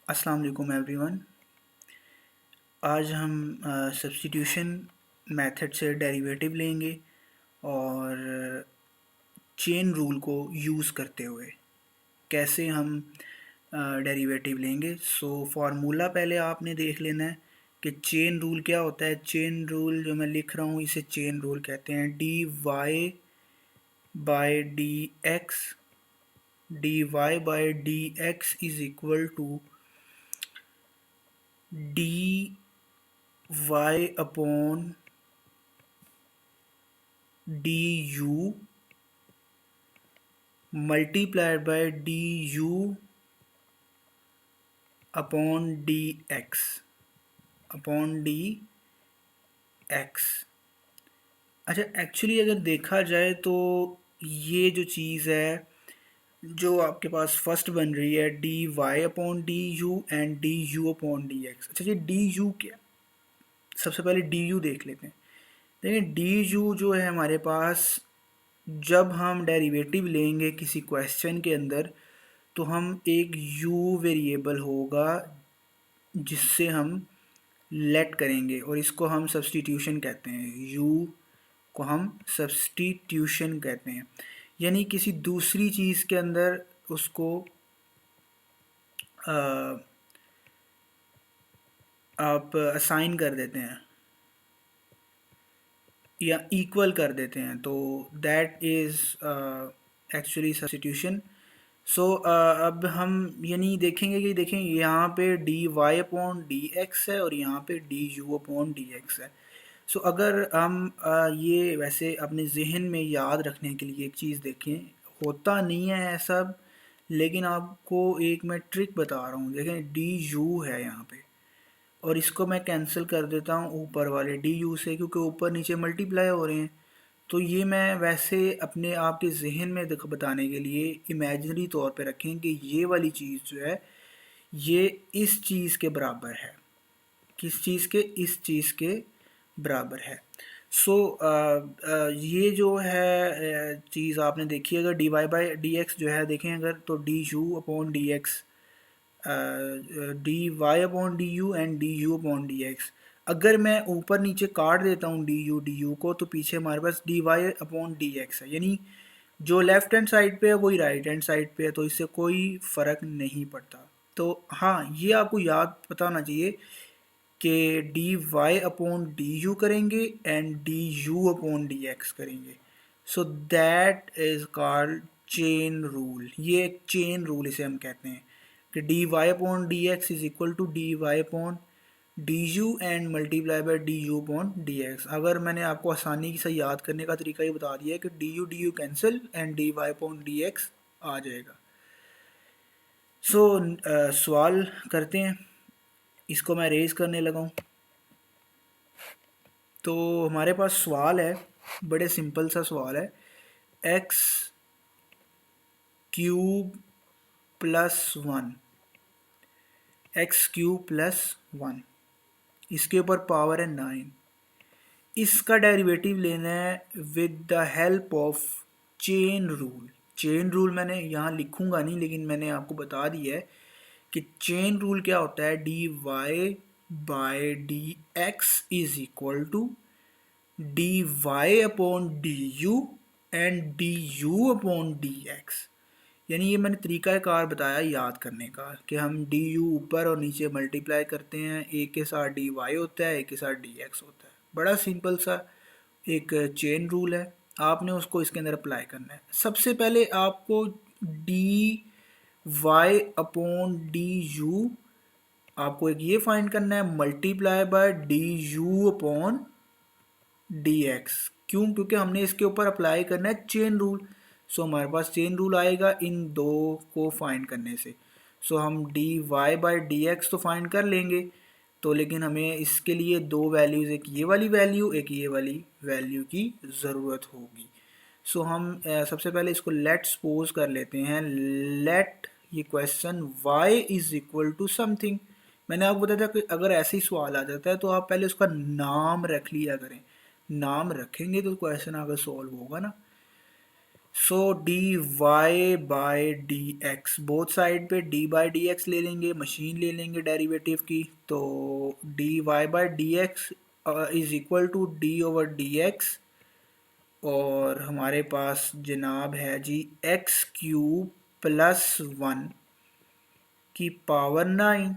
अस्सलाम वालेकुम एवरीवन। आज हम सब्स्टिट्यूशन मेथड से डेरिवेटिव लेंगे और चेन रूल को यूज़ करते हुए कैसे हम डेरिवेटिव लेंगे। फार्मूला पहले आपने देख लेना है कि चेन रूल क्या होता है। चेन रूल जो मैं लिख रहा हूँ इसे चेन रूल कहते हैं। D Y by D x is equal to D Y upon D u multiplied by D you upon D x. अच्छा, एक्चुअली अगर देखा जाए तो ये जो चीज़ है जो आपके पास फर्स्ट बन रही है D Y upon D you and D you upon D x. अच्छा, ये डी यू क्या, सबसे पहले डी यू देख लेते हैं। देखिए, डी यू जो है हमारे पास, जब हम डेरिवेटिव लेंगे किसी क्वेश्चन के अंदर तो हम एक u वेरिएबल होगा जिससे हम लेट करेंगे और इसको हम सब्स्टिट्यूशन कहते हैं। u को हम सब्स्टिट्यूशन कहते हैं, यानी किसी दूसरी चीज़ के अंदर उसको आप असाइन कर देते हैं या इक्वल कर देते हैं, तो दैट इज़ एक्चुअली सब्स्टिट्यूशन। अब हम यानी देखेंगे कि देखें यहाँ पे d Y upon D x है और यहाँ पे d you upon D x है। अगर हम ये वैसे अपने जहन में याद रखने के लिए एक चीज़ देखें, होता नहीं है ऐसा, लेकिन आपको एक मैं ट्रिक बता रहा हूँ। देखें, डी यू है यहाँ पे और इसको मैं कैंसिल कर देता हूँ ऊपर वाले डी यू से, क्योंकि ऊपर नीचे मल्टीप्लाई हो रहे हैं। तो ये मैं वैसे अपने आप के जहन में बताने के लिए इमेजिनरी तौर पे रखें कि ये वाली चीज़ जो है ये इस चीज़ के बराबर है। किस चीज़ के? इस चीज़ के बराबर है। ये जो है चीज़ आपने देखी, अगर d Y by D x जो है देखें अगर, तो d you upon D x, d Y upon D you and D you upon D x. अगर मैं ऊपर नीचे काट देता हूँ डी यू को, तो पीछे हमारे पास D Y upon D x है, यानी जो लेफ्ट हैंड साइड पे है वही राइट हैंड साइड पे है, तो इससे कोई फ़र्क नहीं पड़ता। तो हाँ, ये आपको याद पता होना चाहिए कि D Y upon D U करेंगे and D you upon D X करेंगे। That is called chain rule. ये एक चेन रूल इसे हम कहते हैं कि D Y upon D x is equal to D Y upon D you and multiply by D you upon D x. अगर मैंने आपको आसानी से याद करने का तरीका ये बता दिया है कि D U cancel and D Y upon D X आ जाएगा। सवाल करते हैं, इसको मैं रेज करने लगा हूँ। तो हमारे पास सवाल है, बड़े सिंपल सा सवाल है, x cube plus one, x cube plus one, इसके ऊपर पावर है 9। इसका डेरिवेटिव लेना है with the help of chain rule. Chain rule मैंने यहाँ लिखूंगा नहीं, लेकिन मैंने आपको बता दिया है कि चेन रूल क्या होता है। D Y by D x is equal to D Y upon D you and D you upon D x. यानी ये मैंने तरीक़ाकार बताया याद करने का कि हम डी यू ऊपर और नीचे मल्टीप्लाई करते हैं, एक के साथ डी वाई होता है, एक के साथ डी एक्स होता है। बड़ा सिंपल सा एक चेन रूल है, आपने उसको इसके अंदर अप्लाई करना है। सबसे पहले आपको d Y upon D u आपको एक ये फाइंड करना है, multiply by D you upon D x. क्यों? क्योंकि हमने इसके ऊपर अप्लाई करना है चेन रूल। हमारे पास चेन रूल आएगा इन दो को फाइंड करने से। हम d Y by D x तो फाइंड कर लेंगे, तो लेकिन हमें इसके लिए दो वैल्यूज़, एक ये वाली वैल्यू एक ये वाली वैल्यू की ज़रूरत होगी। हम सबसे पहले इसको लेट सपोज कर लेते हैं, लेट ये question y is equal to something. मैंने आपको बताया था कि अगर ऐसे ही सवाल आ जाता है तो आप पहले उसका नाम रख लिया करें, नाम रखेंगे तो क्वेश्चन आगे सॉल्व होगा ना। So D Y by D X, both side पे डी बाई डी एक्स ले लेंगे, मशीन ले लेंगे डेरिवेटिव की, तो D Y by D x is equal to D over D X, और हमारे पास जनाब है जी एक्स क्यूब प्लस 1 की पावर 9।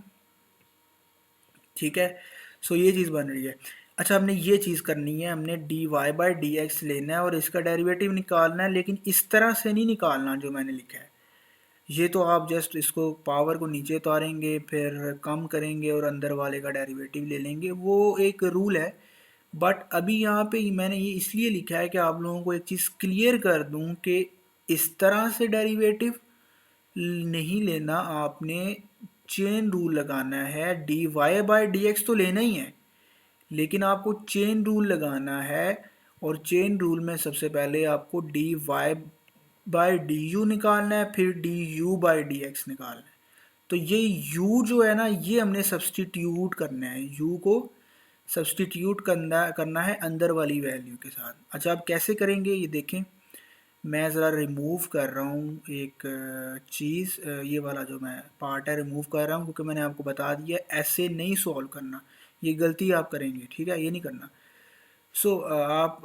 ठीक है, सो ये चीज़ बन रही है। अच्छा, हमने ये चीज़ करनी है, हमने d Y by D x लेना है और इसका डेरिवेटिव निकालना है, लेकिन इस तरह से नहीं निकालना जो मैंने लिखा है। ये तो आप जस्ट इसको पावर को नीचे उतारेंगे, फिर कम करेंगे और अंदर वाले का डेरिवेटिव ले लेंगे, वो एक रूल है। बट अभी यहाँ पे मैंने ये इसलिए लिखा है कि आप लोगों को एक चीज़ क्लियर कर दूँ कि इस तरह से डेरिवेटिव नहीं लेना, आपने चेन रूल लगाना है। D Y by D x तो लेना ही है, लेकिन आपको चेन रूल लगाना है, और चेन रूल में सबसे पहले आपको d Y by D u निकालना है, फिर d u by D x निकालना है। तो ये u जो है ना, ये हमने सब्सटीट्यूट करना है, u को सब्सटीट्यूट करना है अंदर वाली वैल्यू के साथ। अच्छा, आप कैसे करेंगे ये देखें, मैं ज़रा रिमूव कर रहा हूँ एक चीज़, ये वाला जो मैं पार्ट है रिमूव कर रहा हूँ, क्योंकि मैंने आपको बता दिया ऐसे नहीं सॉल्व करना, ये गलती आप करेंगे, ठीक है, ये नहीं करना। सो आप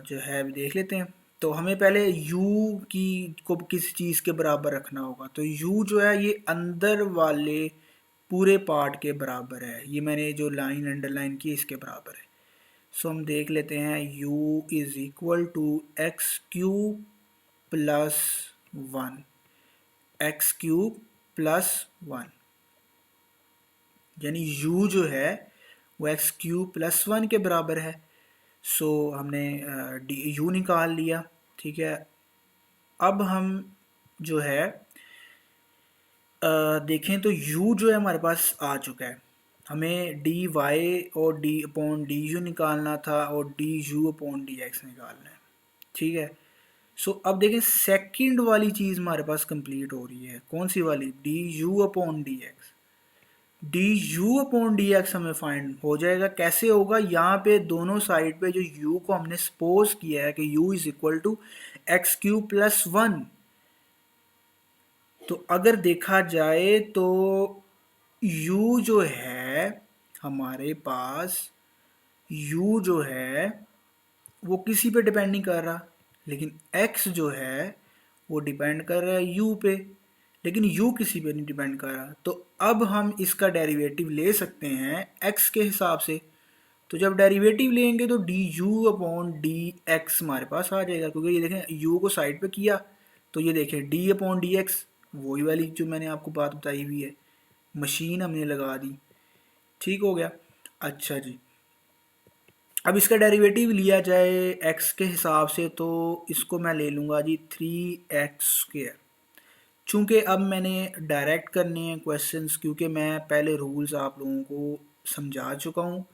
जो है देख लेते हैं। तो हमें पहले u की को किस चीज़ के बराबर रखना होगा, तो u जो है ये अंदर वाले पूरे पार्ट के बराबर है, ये मैंने जो लाइन अंडरलाइन की इसके बराबर है। सो हम देख लेते हैं, u is equal to x cube plus 1, x cube plus 1, यानी u जो है वो एक्स क्यूब प्लस 1 के बराबर है। सो हमने यू निकाल लिया, ठीक है। अब हम जो है देखें तो u जो है हमारे पास आ चुका है, हमें डी वाई और डी अपॉन डी यू निकालना था और D you upon D x निकालना है, ठीक है। सो अब देखें सेकंड वाली चीज़ हमारे पास कंप्लीट हो रही है, कौन सी वाली, D you upon D x. D you upon D X हमें फाइंड हो जाएगा, कैसे होगा, यहाँ पे दोनों साइड पे जो u को हमने सपोज किया है कि u is equal to x cube plus 1, तो अगर देखा जाए तो u जो है हमारे पास, u जो है वो किसी पे डिपेंड नहीं कर रहा, लेकिन x जो है वो डिपेंड कर रहा है u पे, लेकिन u किसी पे नहीं डिपेंड कर रहा। तो अब हम इसका डेरिवेटिव ले सकते हैं x के हिसाब से। तो जब डेरिवेटिव लेंगे तो d you upon D X हमारे पास आ जाएगा, क्योंकि ये देखें u को साइड पे किया, तो ये देखें d अपॉन डी एक्स, वही वाली जो मैंने आपको बात बताई हुई है, मशीन हमने लगा दी, ठीक हो गया। अच्छा जी, अब इसका डेरिवेटिव लिया जाए x के हिसाब से, तो इसको मैं ले लूँगा जी 3x²। चूँकि अब मैंने डायरेक्ट करने हैं क्वेश्चंस, क्योंकि मैं पहले रूल्स आप लोगों को समझा चुका हूँ।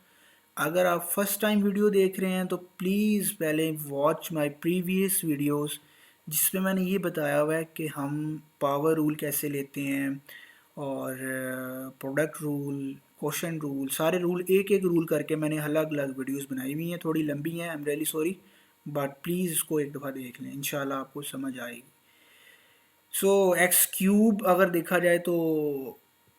अगर आप फर्स्ट टाइम वीडियो देख रहे हैं तो प्लीज़ पहले वॉच माय प्रीवियस वीडियोस, जिसमें मैंने ये बताया हुआ है कि हम पावर रूल कैसे लेते हैं, और प्रोडक्ट रूल, क्वेश्चन रूल, सारे रूल एक एक रूल करके मैंने अलग अलग वीडियोस बनाई हुई हैं, थोड़ी लंबी हैं, आई am really sorry, but please इसको एक दफ़ा देख लें, इंशाल्लाह आपको समझ आएगी। सो एक्स क्यूब अगर देखा जाए तो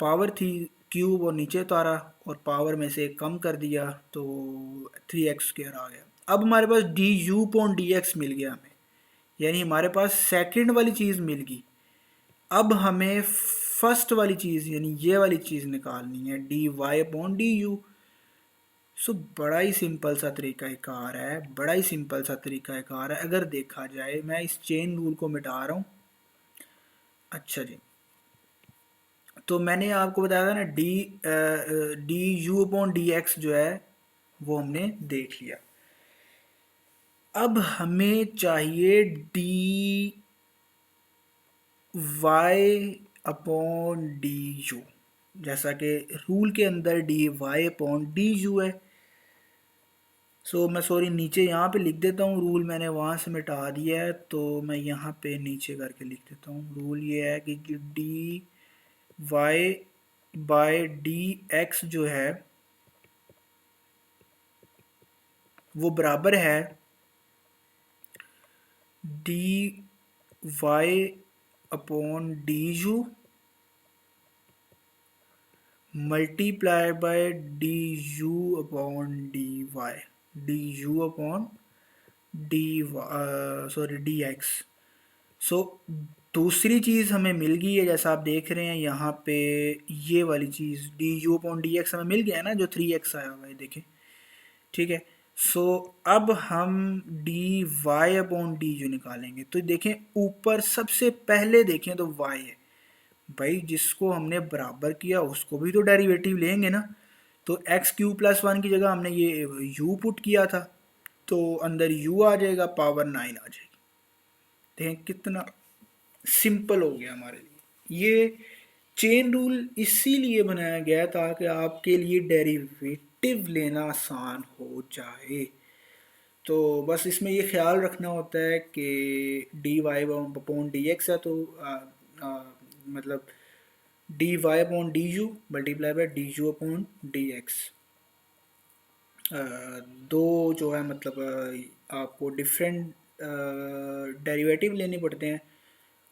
पावर थी, क्यूब और नीचे उतारा और पावर में से कम कर दिया, तो 3x² आ गया। अब हमारे पास D U upon D X मिल गया हमें, यानी हमारे पास सेकंड वाली चीज़ मिल गई। अब हमें फर्स्ट वाली चीज़ यानी ये वाली चीज़ निकालनी है, D Y upon D U. So बड़ा ही सिंपल सा तरीक़ाकार है, बड़ा ही सिंपल सा तरीक़ाकार है अगर देखा जाए। मैं इस चेन रूल को मिटा रहा हूँ। अच्छा जी, तो मैंने आपको बताया था ना d you upon D x जो है वो हमने देख लिया। अब हमें चाहिए d Y upon D u, जैसा कि रूल के अंदर d Y upon D u है। सो मैं सॉरी नीचे यहाँ पे लिख देता हूँ, रूल मैंने वहाँ से मिटा दिया है, तो मैं यहाँ पे नीचे करके लिख देता हूँ। रूल ये है कि D Y by D x जो है वो बराबर है D Y upon D you multiply by D you upon D Y, D you upon D sorry D X. So दूसरी चीज़ हमें मिल गई है, जैसा आप देख रहे हैं यहाँ पे ये वाली चीज़ D you upon D X हमें मिल गया है ना, जो 3x आया हुआ है देखें, ठीक है। सो अब हम d Y upon D u निकालेंगे। तो देखें ऊपर सबसे पहले देखें तो y है, भाई जिसको हमने बराबर किया उसको भी तो डेरिवेटिव लेंगे ना। तो x³ + 1 की जगह हमने ये u पुट किया था, तो अंदर u आ जाएगा, पावर 9 आ जाएगी। देखें कितना सिंपल हो गया हमारे लिए। ये चेन रूल इसीलिए बनाया गया ताकि आपके लिए डेरिवेटिव लेना आसान हो जाए। तो बस इसमें ये ख्याल रखना होता है कि D Y upon D x है, तो मतलब d Y upon D you multiply by D you upon D x. दो जो है मतलब आपको डिफरेंट डेरिवेटिव लेने पड़ते हैं,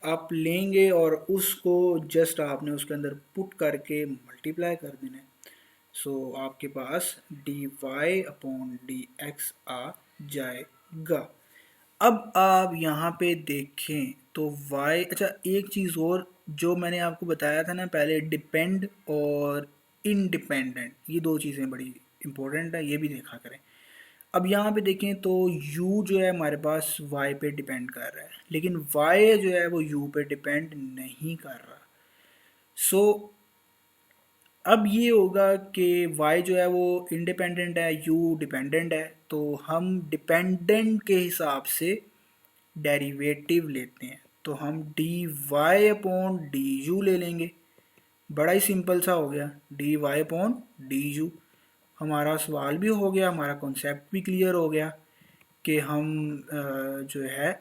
आप लेंगे और उसको जस्ट आपने उसके अंदर पुट करके मल्टीप्लाई कर देना है। सो आपके पास D Y upon D X आ जाएगा। अब आप यहाँ पे देखें तो y, अच्छा एक चीज़ और जो मैंने आपको बताया था ना पहले, डिपेंड और इंडिपेंडेंट, ये दो चीज़ें बड़ी इंपॉर्टेंट है, ये भी देखा करें। अब यहाँ पे देखें तो u जो है हमारे पास y पे डिपेंड कर रहा है, लेकिन y जो है वो u पे डिपेंड नहीं कर रहा। सो अब ये होगा कि y जो है वो इंडिपेंडेंट है, u डिपेंडेंट है, तो हम डिपेंडेंट के हिसाब से डेरिवेटिव लेते हैं। तो हम d Y upon D u ले लेंगे, बड़ा ही सिंपल सा हो गया, d Y upon D u. हमारा सवाल भी हो गया, हमारा कॉन्सेप्ट भी क्लियर हो गया कि हम जो है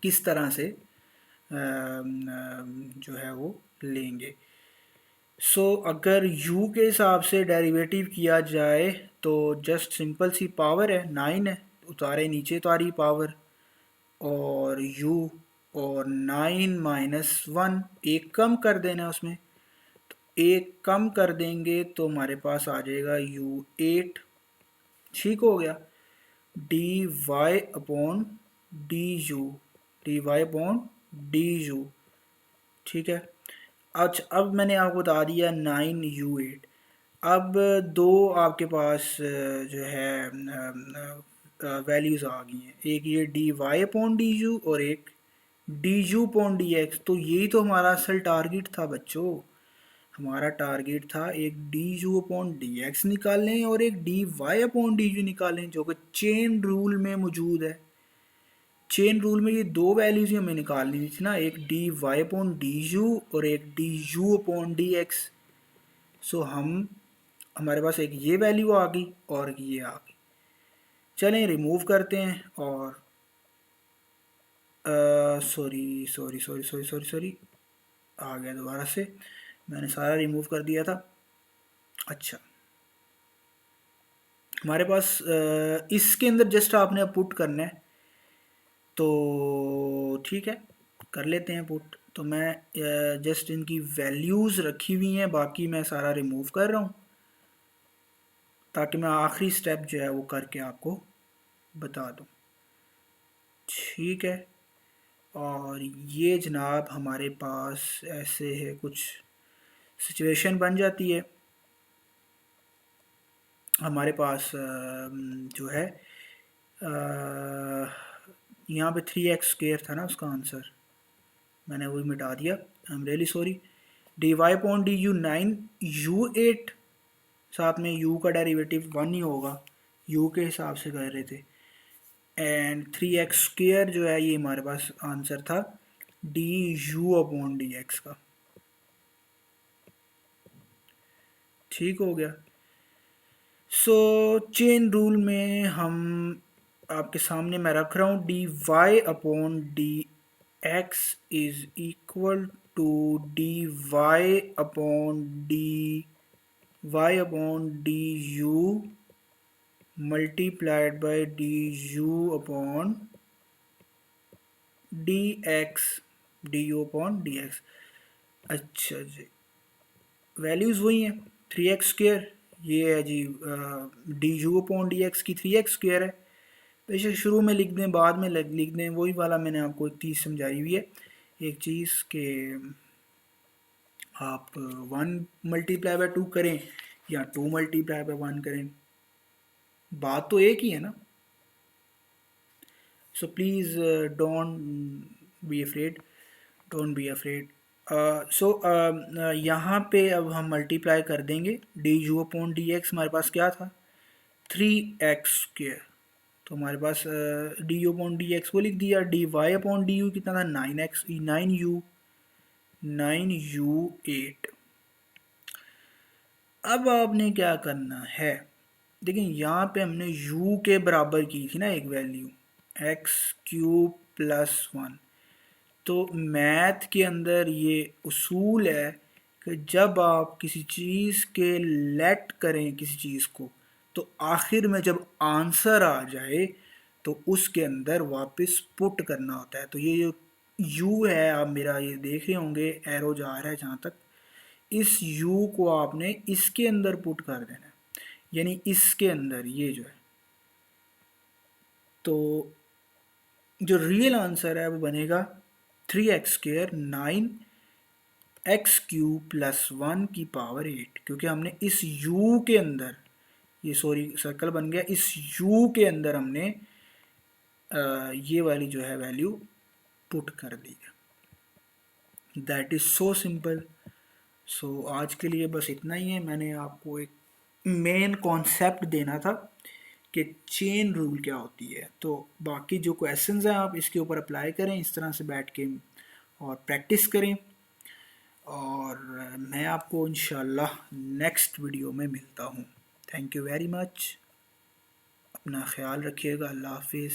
किस तरह से जो है वो लेंगे। सो अगर u के हिसाब से डेरिवेटिव किया जाए तो जस्ट सिंपल सी पावर है 9 है, उतारे नीचे उतारी पावर, और u और 9 - 1 एक कम कर देना उसमें, तो एक कम कर देंगे तो हमारे पास आ जाएगा u8। ठीक हो गया, d Y upon D u, d Y upon D u, ठीक है। अच्छा अब मैंने आपको बता दिया 9u8। अब दो आपके पास जो है वैल्यूज़ आ गई हैं, एक ये d Y upon D you और एक D you upon D x. तो यही तो हमारा असल टारगेट था बच्चों, हमारा टारगेट था एक D you upon D x निकालें और एक D Y upon D u निकालें, जो कि चेन रूल में मौजूद है। चेन रूल में ये दो वैल्यूज ही हमें निकालनी थी ना, एक D Y upon D you और एक D you upon D X. So हमारे पास एक ये वैल्यू आ गई और ये आ गई। चलें रिमूव करते हैं और sorry sorry sorry sorry sorry sorry आ गया दोबारा से, मैंने सारा रिमूव कर दिया था। अच्छा हमारे पास इसके अंदर जस्ट आपने अब पुट करना है, तो ठीक है कर लेते हैं पुट। तो मैं जस्ट इनकी वैल्यूज़ रखी हुई हैं, बाकी मैं सारा रिमूव कर रहा हूँ ताकि मैं आखिरी स्टेप जो है वो करके आपको बता दूँ। ठीक है, और ये जनाब हमारे पास ऐसे है कुछ सिचुएशन बन जाती है। हमारे पास जो है यहाँ पे 3x² था ना उसका आंसर, मैंने वही मिटा दिया, I am really sorry. D Y upon D u 9u8, साथ में u का डेरिवेटिव 1 ही होगा, u के हिसाब से कर रहे थे, एंड 3x² जो है ये हमारे पास आंसर था D you upon D x का। ठीक हो गया। सो चेन रूल में हम आपके सामने मैं रख रहा हूँ d Y upon D x is equal to D Y upon D u multiplied by D you upon D x d you upon D x. अच्छा जी, वैल्यूज़ वही हैं, 3x², ये है जी d you upon D x की 3x² है। बेशक शुरू में लिख दें, बाद में लिख दें, वही वाला मैंने आपको एक चीज़ समझाई हुई है। एक चीज़ के आप 1 × 2 करें या 2 × 1 करें, बात तो एक ही है ना। So please don't be afraid, don't be afraid. So यहाँ पे अब हम मल्टीप्लाई कर देंगे D you upon D X, हमारे पास क्या था 3x², तो हमारे पास D you upon D X को लिख दिया, D Y upon D U कितना था 9u 8। अब आपने क्या करना है, देखिए यहाँ पे हमने u के बराबर की थी ना एक वैल्यू x³ + 1। तो मैथ के अंदर ये उसूल है कि जब आप किसी चीज़ के लेट करें किसी चीज़ को, तो आखिर में जब आंसर आ जाए तो उसके अंदर वापस पुट करना होता है। तो ये जो u है, आप मेरा ये देख रहे होंगे एरो जा रहा है जहाँ तक, इस u को आपने इसके अंदर पुट कर देना है, यानी इसके अंदर ये जो है, तो जो रियल आंसर है वो बनेगा 3x², 9x³ + 1⁻8, क्योंकि हमने इस u के अंदर, ये सॉरी सर्कल बन गया, इस u के अंदर हमने ये वाली जो है वैल्यू पुट कर दी है। That is so simple. So आज के लिए बस इतना ही है। मैंने आपको एक मेन कॉन्सेप्ट देना था कि चेन रूल क्या होती है, तो बाकी जो क्वेश्चंस हैं आप इसके ऊपर अप्लाई करें, इस तरह से बैठ के और प्रैक्टिस करें, और मैं आपको इंशाल्लाह नेक्स्ट वीडियो में मिलता हूँ। थैंक यू वेरी मच, अपना ख्याल रखिएगा, अल्लाह हाफिज़।